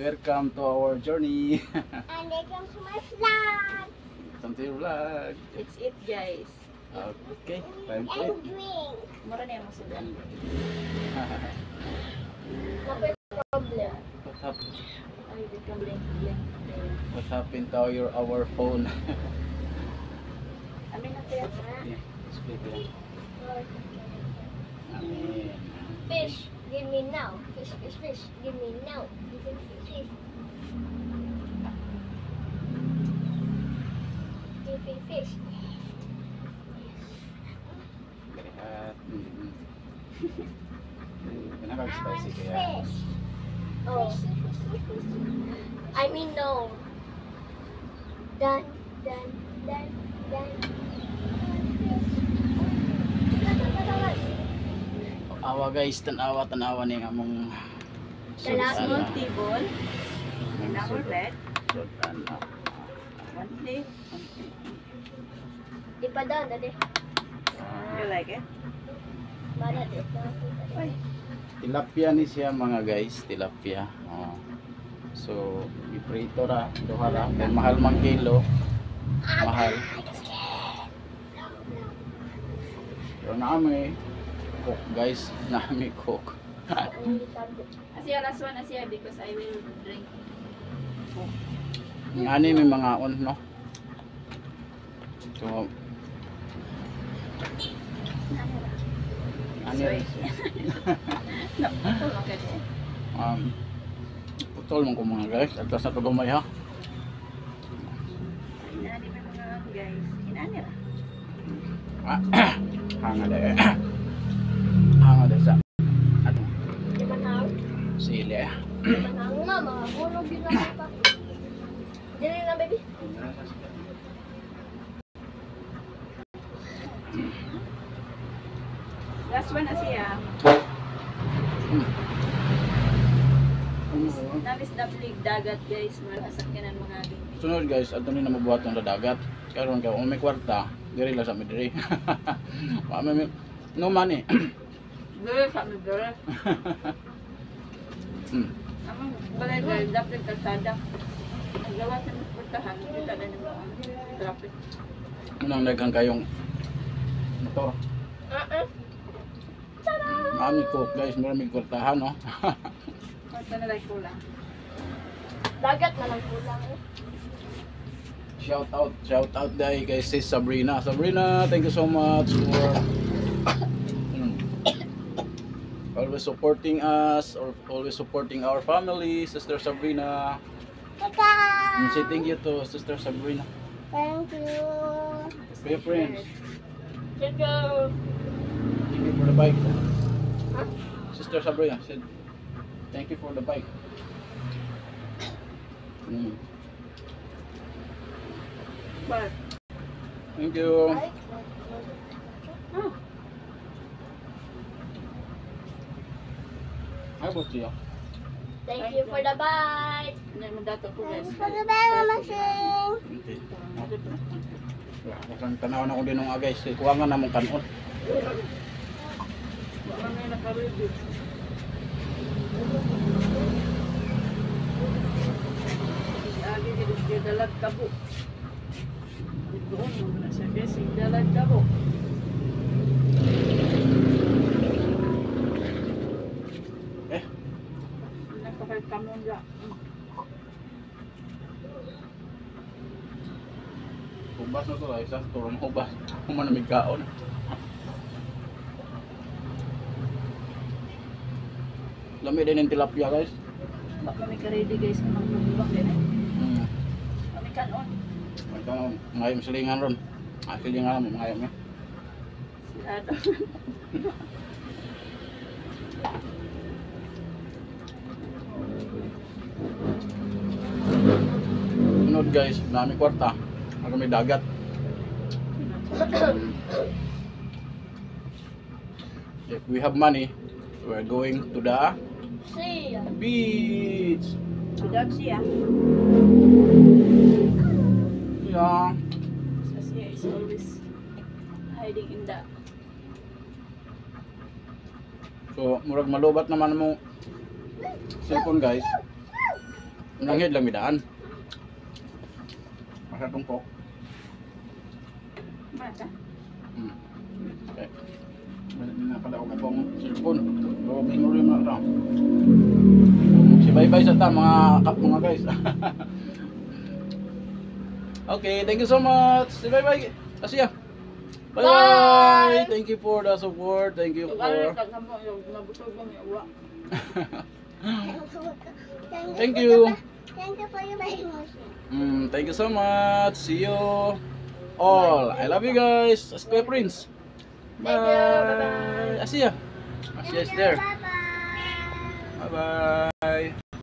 welcome to our journey. And welcome to my vlog. Welcome to your vlog. It's it, guys. Okay, time to And eat. drink. Mura na yung masudan. What's the problem? Ay, di ka blink. What happened to our phone? Amin na tiyak. Yeah, speak lang. Amen. Fish, give me now. Fish, fish, fish, give me now. Fish, fish, fish. Fish, fish, fish. Very hot. Nakaka-spicy kaya. Fish. Oh. I mean no. Done, done, done, done. Awa guys, tanawa ni among Last sultan. month, table. And our bed. Sultan. One day. Di pa doon, dali. You like it? Mara, di. Ay. Tilapia ni siya mga guys, tilapia. Oh. So, iprito ra, duha ra, kay mahal mang kilo. Mahal. Pero naami cook guys, naami cook. Asiya, last one, Asiya, because I will drink. Ngani may mga on, no? So, ano rin siya? Ito, bakit eh? Putol mo ko mga guys, at na ito gamay ha. Inani pa mga guys. Inani ra. Hanga de. Hanga de sa. Ano? Di manang. Sili. Di manang nga, mga hulog yun lang pa. Dili na, baby. Last one, Asiya. Namis na blig dagat, guys. Mga kasakyanan mga ating. Sunod guys, ato ni na mabuhat ng dagat. Karon ka, kung may kwarta, diri lang sa midiri. No money. Dere sa mi dere. Amang balay dere dapat kalsada. Ang gawa sa mga portahan, kita na ng mga traffic. Unang naghang kayong motor. Mami cook guys, maraming kwartahan no. Basta na lang kulang. Dagat na lang kulang eh. Shout out dahil kay sis Sabrina. Sabrina, thank you so much for always supporting us or always supporting our family, Sister Sabrina. Teka! Say thank you to Sister Sabrina. Thank you. Kuya Prince, Thank you. thank you for the bike. Huh? Sister Sabrina said, thank you for the bike. But, Thank you. oh, How about you? Thank you for the bite. hindi mo dato ko guys. For the bell machine. Okay. Kasang tanaw na ko din nga guys. Kuwangan na mong kanon. Baka may nakareview. Agi di dalag kabo. Doon mo na siya kasi dalag kabo. Eh, Nakakay kamon ra. hubas na to ay sa turong hubas. Humanamig kaon. Lami din yung tilapia guys. Baka may ka-ready guys kung magbubuwang din eh. Kami kanon. Ito ngayong silingan ron. Silingan mo ngayong eh. Si Adam. Sunod guys, dami kwarta. Ako may dagat. If we have money, we're going to the See ya. beach. Sudag siya. Yeah. Siya is always hiding in the So, murag malubat naman mo cellphone guys. Nanghid lang midaan. Masyadong po. Mata. Okay. Hindi na pala ako itong cellphone. So, memory mo na lang. Si bye-bye sa ta, mga guys. Okay, thank you so much. Si bye-bye. Asya. Bye! Thank you for the support. Thank you Yung ano for... ka mo, yung nabusog mo yung uwa. Thank you. Thank you for your emotion. Thank you so much. See you all. I love you guys. Kuya Prince. Thank you. Bye-bye. Bye. Asya. Asya is there. Bye-bye. Bye-bye.